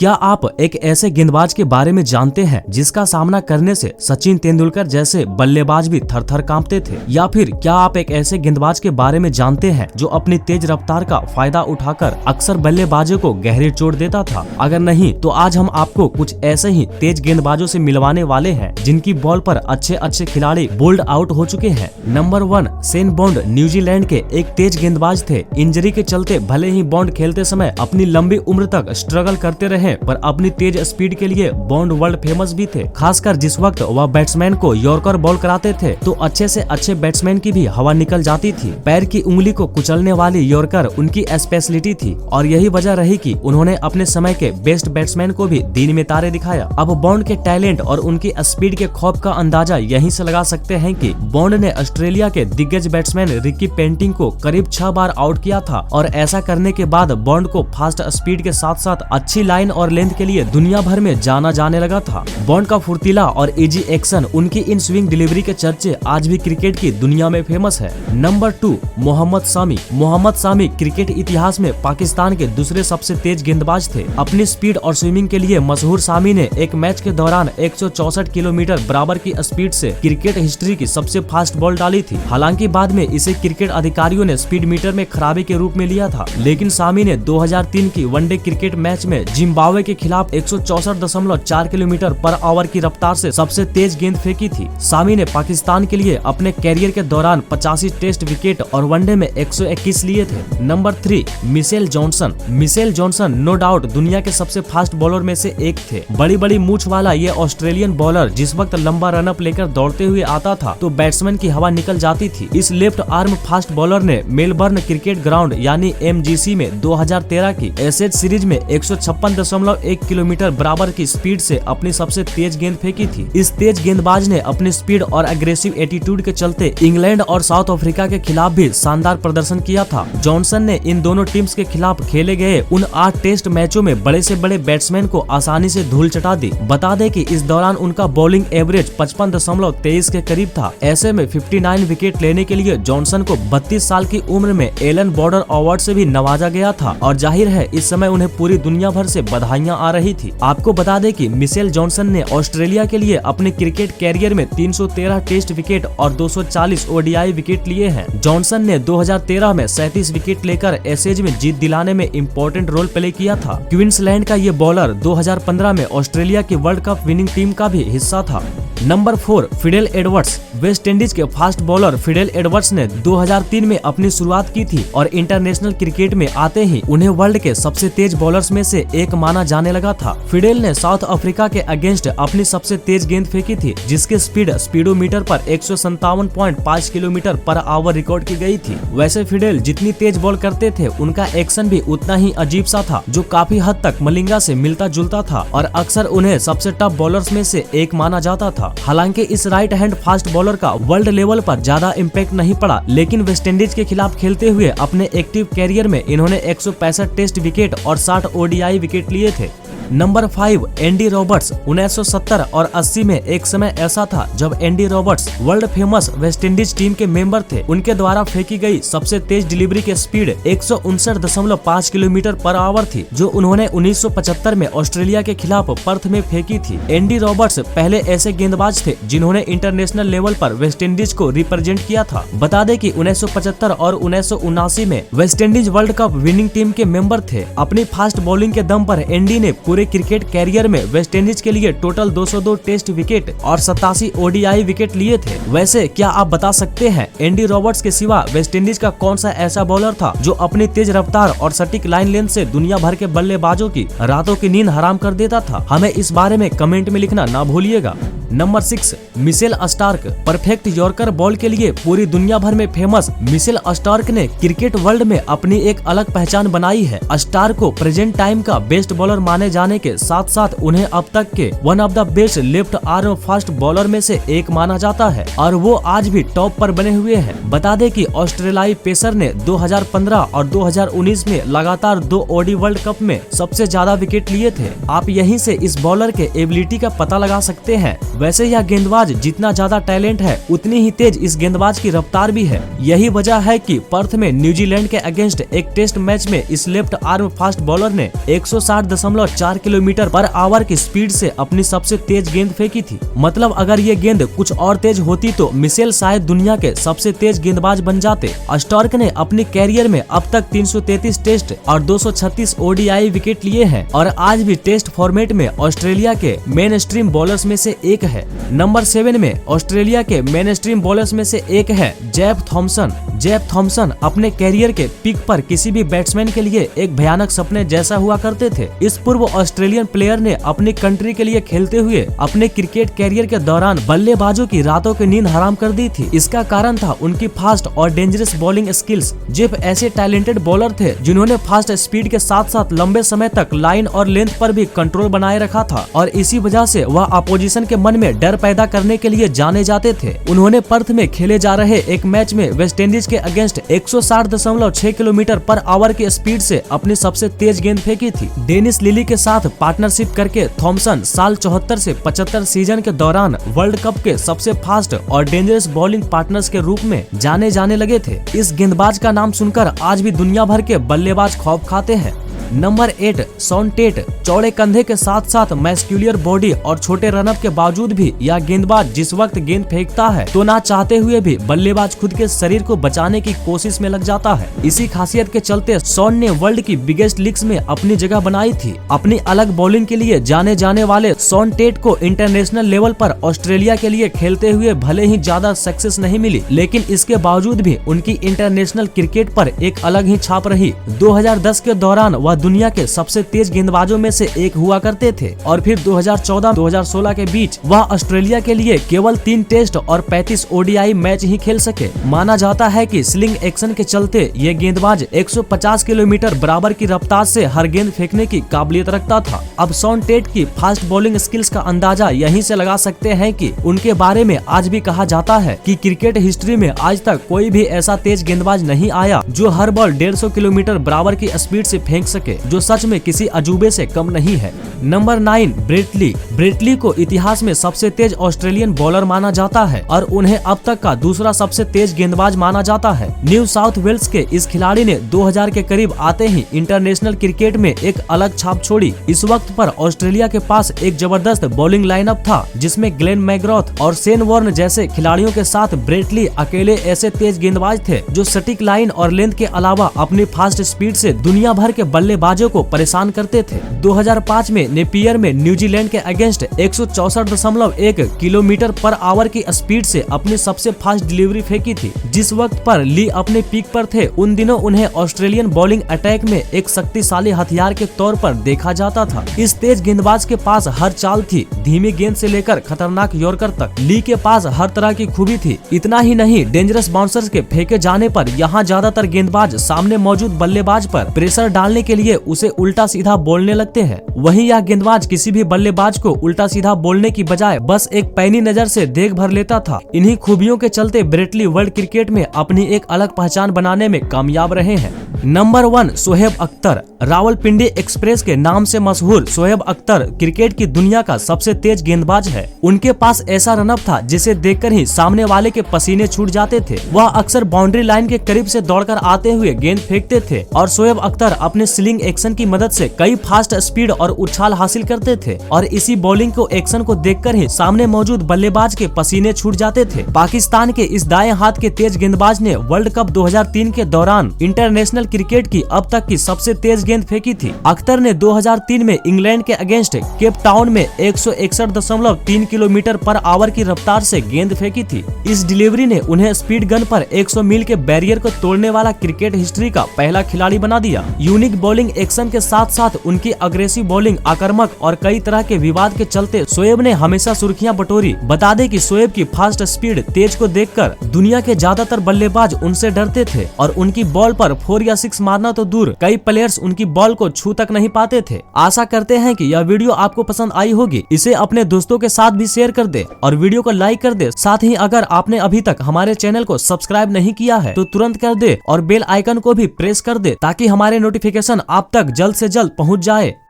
क्या आप एक ऐसे गेंदबाज के बारे में जानते हैं जिसका सामना करने से सचिन तेंदुलकर जैसे बल्लेबाज भी थर-थर कांपते थे? या फिर क्या आप एक ऐसे गेंदबाज के बारे में जानते हैं जो अपनी तेज रफ्तार का फायदा उठाकर अक्सर बल्लेबाजों को गहरी चोट देता था? अगर नहीं तो आज हम आपको कुछ ऐसे ही तेज गेंदबाजों से मिलवाने वाले हैं जिनकी बॉल पर अच्छे खिलाड़ी बोल्ड आउट हो चुके हैं। नंबर 1, शेन बॉन्ड न्यूजीलैंड के एक तेज गेंदबाज थे। इंजरी के चलते भले ही बॉन्ड खेलते समय अपनी लंबी उम्र तक स्ट्रगल करते रहे, पर अपनी तेज स्पीड के लिए बॉन्ड वर्ल्ड फेमस भी थे। खासकर जिस वक्त वह बैट्समैन को यॉर्कर बॉल कराते थे तो अच्छे से अच्छे बैट्समैन की भी हवा निकल जाती थी। पैर की उंगली को कुचलने वाली यॉर्कर उनकी स्पेशलिटी थी और यही वजह रही कि उन्होंने अपने समय के बेस्ट बैट्समैन को भी दिन में तारे दिखाया। अब बॉन्ड के टैलेंट और उनकी स्पीड के खौफ का अंदाजा यहीं से लगा सकते हैं कि बॉन्ड ने ऑस्ट्रेलिया के दिग्गज बैट्समैन रिकी पेंटिंग को करीब 6 बार आउट किया था और ऐसा करने के बाद बॉन्ड को फास्ट स्पीड के साथ साथ अच्छी लाइन और लेंथ के लिए दुनिया भर में जाना जाने लगा था। बॉन्ड का फुर्तीला और इजी एक्शन, उनकी इन स्विंग डिलीवरी के चर्चे आज भी क्रिकेट की दुनिया में फेमस है। नंबर 2, मोहम्मद शामी। मोहम्मद शामी क्रिकेट इतिहास में पाकिस्तान के दूसरे सबसे तेज गेंदबाज थे। अपनी स्पीड और स्विमिंग के लिए मशहूर शामी ने एक मैच के दौरान 164 किलोमीटर बराबर की स्पीड से क्रिकेट हिस्ट्री की सबसे फास्ट बॉल डाली थी। हालांकि बाद में इसे क्रिकेट अधिकारियों ने स्पीड मीटर में खराबी के रूप में लिया था, लेकिन शामी ने 2003 की वनडे क्रिकेट मैच में जिम्बाब्वे के खिलाफ 164.4 किलोमीटर पर आवर की रफ्तार से सबसे तेज गेंद फेंकी थी। शामी ने पाकिस्तान के लिए अपने कैरियर के दौरान 85 टेस्ट विकेट और वनडे में 121 लिए थे। Number 3, Mitchell Johnson. Mitchell Johnson no doubt दुनिया के सबसे फास्ट बॉलर में से एक थे। बड़ी मूंछ वाला ये ऑस्ट्रेलियन बॉलर जिस वक्त लंबा रनअप लेकर दौड़ते हुए आता था तो बैट्समैन की हवा निकल जाती थी। इस लेफ्ट आर्म फास्ट बॉलर ने मेलबर्न क्रिकेट ग्राउंड यानी MGC में 2013 की एशेज सीरीज में 156.1 किलोमीटर बराबर की स्पीड से अपनी सबसे तेज गेंद फेंकी थी। इस तेज गेंदबाज ने अपनी स्पीड और अग्रेसिव एटीट्यूड के चलते इंग्लैंड और साउथ अफ्रीका के खिलाफ भी शानदार प्रदर्शन किया था। जॉनसन ने इन दोनों टीम्स के खिलाफ खेले गए उन 8 टेस्ट मैचों में बड़े से बड़े बैट्समैन को आसानी से धूल चटा दी। बता दें कि इस दौरान उनका बॉलिंग एवरेज 55.23 के करीब था। ऐसे में 59 विकेट लेने के लिए जॉनसन को 32 साल की उम्र में एलन बॉर्डर अवार्ड से भी नवाजा गया था और जाहिर है इस समय उन्हें पूरी दुनिया भर से बधाइयां आ रही थी। आपको बता दें कि मिशेल जॉनसन ने ऑस्ट्रेलिया के लिए अपने क्रिकेट कैरियर में 313 टेस्ट विकेट और 240 ODI विकेट लिए हैं। जॉनसन ने 2013 में 37 विकेट लेकर एशेज में जीत दिलाने में इम्पोर्टेंट रोल प्ले किया था। क्वींसलैंड का ये बॉलर 2015 में ऑस्ट्रेलिया की वर्ल्ड कप विनिंग टीम का भी हिस्सा था। Number 4, Fidel Edwards. West Indies के फास्ट बॉलर फिडेल एडवर्ड्स ने 2003 में अपनी शुरुआत की थी और इंटरनेशनल क्रिकेट में आते ही उन्हें वर्ल्ड के सबसे तेज बॉलर्स में से एक माना जाने लगा था। फिडेल ने साउथ अफ्रीका के अगेंस्ट अपनी सबसे तेज गेंद फेंकी थी जिसकी स्पीड स्पीडोमीटर पर 157.5 किलोमीटर पर आवर रिकॉर्ड की गई थी। वैसे फिडेल जितनी तेज बॉल करते थे उनका एक्शन भी उतना ही अजीब सा था जो काफी हद तक मलिंगा से मिलता जुलता था और अक्सर उन्हें सबसे टफ बॉलर्स में से एक माना जाता था। हालांकि इस राइट हैंड फास्ट बॉलर का वर्ल्ड लेवल पर ज्यादा इम्पैक्ट नहीं पड़ा, लेकिन वेस्टइंडीज के खिलाफ खेलते हुए अपने एक्टिव कैरियर में इन्होंने 165 टेस्ट विकेट और 60 ODI विकेट लिए थे। Number 5, Andy Roberts. 1970 और 80 में एक समय ऐसा था जब Andy Roberts world famous West Indies team के मेंबर थे। उनके द्वारा फेंकी गई सबसे तेज डिलीवरी की स्पीड 159.5 किलोमीटर पर आवर थी जो उन्होंने 1975 में ऑस्ट्रेलिया के खिलाफ पर्थ में फेंकी थी। एंडी रॉबर्ट्स पहले ऐसे गेंदबाज थे जिन्होंने इंटरनेशनल लेवल पर वेस्टइंडीज को रिप्रेजेंट किया था। बता दें कि 1975 और 1979 में West Indies world cup winning team के मेंबर थे। अपनी फास्ट बॉलिंग के दम पर एंडी ने पूरे क्रिकेट कैरियर में वेस्टइंडीज के लिए टोटल 202 टेस्ट विकेट और 87 ODI विकेट लिए थे। वैसे क्या आप बता सकते हैं एंडी रॉबर्ट्स के सिवा वेस्टइंडीज का कौन सा ऐसा बॉलर था जो अपनी तेज रफ्तार और सटीक लाइन लेंथ से दुनिया भर के बल्लेबाजों की रातों की नींद हराम कर देता था? हमें इस बारे में कमेंट में लिखना ना भूलिएगा। Number 6, Mitchell Starc. Perfect yorker ball के लिए पूरी दुनिया भर में फेमस मिशेल स्टार्क ने क्रिकेट वर्ल्ड में अपनी एक अलग पहचान बनाई है। स्टार्क को प्रेजेंट टाइम का बेस्ट बॉलर माने जाने के साथ साथ उन्हें अब तक के one of the best left arm fast bowler में से एक माना जाता है और वो आज भी टॉप पर बने हुए हैं। बता दें कि ऑस्ट्रेलियाई पेसर ने 2015 और 2019 में लगातार 2 ODI वर्ल्ड कप में सबसे ज्यादा विकेट लिए थे। आप यहीं से इस बॉलर के एबिलिटी का पता लगा सकते हैं। वैसे यह गेंदबाज जितना ज्यादा टैलेंट है उतनी ही तेज इस गेंदबाज की रफ्तार भी है। यही वजह है कि पर्थ में न्यूजीलैंड के अगेंस्ट एक टेस्ट मैच में इस लेफ्ट आर्म फास्ट बॉलर ने 160.4 किलोमीटर पर आवर की स्पीड से अपनी सबसे तेज गेंद फेंकी थी। मतलब अगर ये गेंद कुछ और तेज होती तो मिशेल शायद दुनिया के सबसे तेज गेंदबाज बन जाते। स्टार्क ने अपनी कैरियर में अब तक 333 टेस्ट और 236 ओडीआई विकेट लिए हैं और आज भी टेस्ट फॉर्मेट में ऑस्ट्रेलिया के मेन स्ट्रीम बॉलर्स में से एक है। नंबर 7 में ऑस्ट्रेलिया के मेन स्ट्रीम बॉलर्स में से एक है जेफ थॉम्सन। जेफ थॉम्सन अपने कैरियर के पीक पर किसी भी बैट्समैन के लिए एक भयानक सपने जैसा हुआ करते थे। इस पूर्व ऑस्ट्रेलियन प्लेयर ने अपनी कंट्री के लिए खेलते हुए अपने क्रिकेट कैरियर के दौरान बल्लेबाजों की रातों की नींद हराम कर दी थी। इसका कारण था उनकी फास्ट और डेंजरस बॉलिंग स्किल्स। जेफ ऐसे टैलेंटेड बॉलर थे जिन्होंने फास्ट स्पीड के साथ साथ लंबे समय तक लाइन और लेंथ पर भी कंट्रोल बनाए रखा था और इसी वजह से वह अपोजिशन के मन में डर पैदा करने के लिए जाने जाते थे। उन्होंने पर्थ में खेले जा रहे एक मैच में वेस्टइंडीज के अगेंस्ट 160.6 किलोमीटर पर आवर की स्पीड से अपनी सबसे तेज गेंद फेंकी थी। डेनिस लिली के साथ पार्टनरशिप करके थॉम्सन साल 74 से 75 सीजन के दौरान वर्ल्ड कप के सबसे फास्ट और डेंजरस बॉलिंग पार्टनर्स के रूप में जाने जाने लगे थे। इस गेंदबाज का नाम सुनकर आज भी दुनिया भर के बल्लेबाज खौफ खाते हैं। Number 8 Shaun Tait. चौड़े कंधे के साथ साथ मैस्कुलर बॉडी और छोटे रनअप के बावजूद भी यह गेंदबाज जिस वक्त गेंद फेंकता है तो ना चाहते हुए भी बल्लेबाज खुद के शरीर को बचाने की कोशिश में लग जाता है। इसी खासियत के चलते शॉन ने वर्ल्ड की बिगेस्ट लीग्स में अपनी जगह बनाई थी। अपनी अलग बॉलिंग के लिए जाने जाने वाले शॉन टेट को इंटरनेशनल लेवल पर ऑस्ट्रेलिया के लिए खेलते हुए भले ही ज्यादा सक्सेस नहीं मिली, लेकिन इसके बावजूद भी उनकी इंटरनेशनल क्रिकेट पर एक अलग ही छाप रही। 2010 के दौरान वह दुनिया के सबसे तेज गेंदबाजों में से एक हुआ करते थे और फिर 2014-2016 के बीच वह ऑस्ट्रेलिया के लिए केवल 3 टेस्ट और 35 ओडीआई मैच ही खेल सके। माना जाता है कि स्लिंग एक्शन के चलते ये गेंदबाज 150 किलोमीटर बराबर की रफ्तार से हर गेंद फेंकने की काबिलियत रखता था। अब शॉन टेट की फास्ट बॉलिंग स्किल्स का अंदाजा यहीं से लगा सकते हैं कि उनके बारे में आज भी कहा जाता है कि क्रिकेट हिस्ट्री में आज तक कोई भी ऐसा तेज गेंदबाज नहीं आया जो हर बॉल 150 किलोमीटर बराबर की स्पीड से फेंक सके, जो सच में किसी अजूबे से कम नहीं है। Number 9 Brett Lee. Brett Lee को इतिहास में सबसे तेज ऑस्ट्रेलियन बॉलर माना जाता है और उन्हें अब तक का दूसरा सबसे तेज गेंदबाज माना जाता है। न्यू साउथ वेल्स के इस खिलाड़ी ने 2000 के करीब आते ही इंटरनेशनल क्रिकेट में एक अलग छाप छोड़ी। इस वक्त पर ऑस्ट्रेलिया के पास एक जबरदस्त बॉलिंग लाइनअप था जिसमें ग्लेन मैग्रॉथ और शेन वॉर्न जैसे खिलाड़ियों के साथ ब्रेट ली अकेले ऐसे तेज गेंदबाज थे जो सटीक लाइन और लेंथ के अलावा अपनी फास्ट स्पीड से दुनिया भर के बल्लेबाजों को परेशान करते थे। 2005 में नेपियर में न्यूजीलैंड के अगेंस्ट 164.1 किलोमीटर पर आवर की स्पीड से अपनी सबसे फास्ट डिलीवरी फेंकी थी। जिस वक्त पर ली अपने पीक पर थे उन दिनों उन्हें ऑस्ट्रेलियन बॉलिंग अटैक में एक शक्तिशाली हथियार के तौर पर देखा जाता था। इस तेज गेंदबाज के पास हर चाल थी, धीमी गेंद से लेकर खतरनाक यॉर्कर तक। ली के पास हर तरह की खूबी थी। इतना ही नहीं, डेंजरस बाउंसर्स के फेंके जाने पर यहाँ ज्यादातर गेंदबाज सामने मौजूद बल्लेबाज पर प्रेशर डालने के लिए उसे उल्टा सीधा बोलने लगते हैं। वहीं यह गेंदबाज किसी भी बल्लेबाज को उल्टा सीधा बोलने की बजाय बस एक पैनी नजर से देख भर लेता था। इन्हीं खूबियों के चलते ब्रेट ली वर्ल्ड क्रिकेट में अपनी एक अलग पहचान बनाने में कामयाब रहे हैं। नंबर 1 शोएब अख्तर। रावलपिंडी एक्सप्रेस के नाम से मशहूर शोएब अख्तर क्रिकेट की दुनिया का सबसे तेज गेंदबाज है। उनके पास ऐसा रनअप था जिसे देखकर ही सामने वाले के पसीने छूट जाते थे। वह अक्सर बाउंड्री लाइन के करीब से दौड़कर आते हुए गेंद फेंकते थे और शोएब अख्तर अपने स्लिंग एक्शन की मदद से कई फास्ट स्पीड और उछाल हासिल करते थे और इसी बॉलिंग को एक्शन को देखकर ही सामने मौजूद बल्लेबाज के पसीने छूट जाते थे। पाकिस्तान के इस दाएं हाथ के तेज गेंदबाज ने वर्ल्ड कप 2003 के दौरान इंटरनेशनल क्रिकेट की अब तक की सबसे तेज गेंद फेंकी थी। अख्तर ने 2003 में इंग्लैंड के अगेंस्ट केप टाउन में 161.3 किलोमीटर पर आवर की रफ्तार से गेंद फेंकी थी। इस डिलीवरी ने उन्हें स्पीड गन पर 100 मील के बैरियर को तोड़ने वाला क्रिकेट हिस्ट्री का पहला खिलाड़ी बना दिया। यूनिक बॉलिंग एक्शन के साथ साथ उनकी अग्रेसिव बॉलिंग, आक्रामक और कई तरह के विवाद के चलते शोएब ने हमेशा सुर्खियां बटोरी। बता दें कि शोएब की फास्ट स्पीड, तेज को देखकर दुनिया के ज्यादातर बल्लेबाज उनसे डरते थे और उनकी बॉल पर 4 या 6 मारना तो दूर, कई प्लेयर्स उनकी बॉल को छू तक नहीं पाते थे। आशा करते हैं कि यह वीडियो आपको पसंद आई होगी। इसे अपने दोस्तों के साथ भी शेयर कर दे और वीडियो को लाइक कर दे। साथ ही अगर आपने अभी तक हमारे चैनल को सब्सक्राइब नहीं किया है तो तुरंत कर दे और बेल आइकन को भी प्रेस कर दे ताकि हमारे नोटिफिकेशन आप तक जल्द से जल्द पहुंच जाए।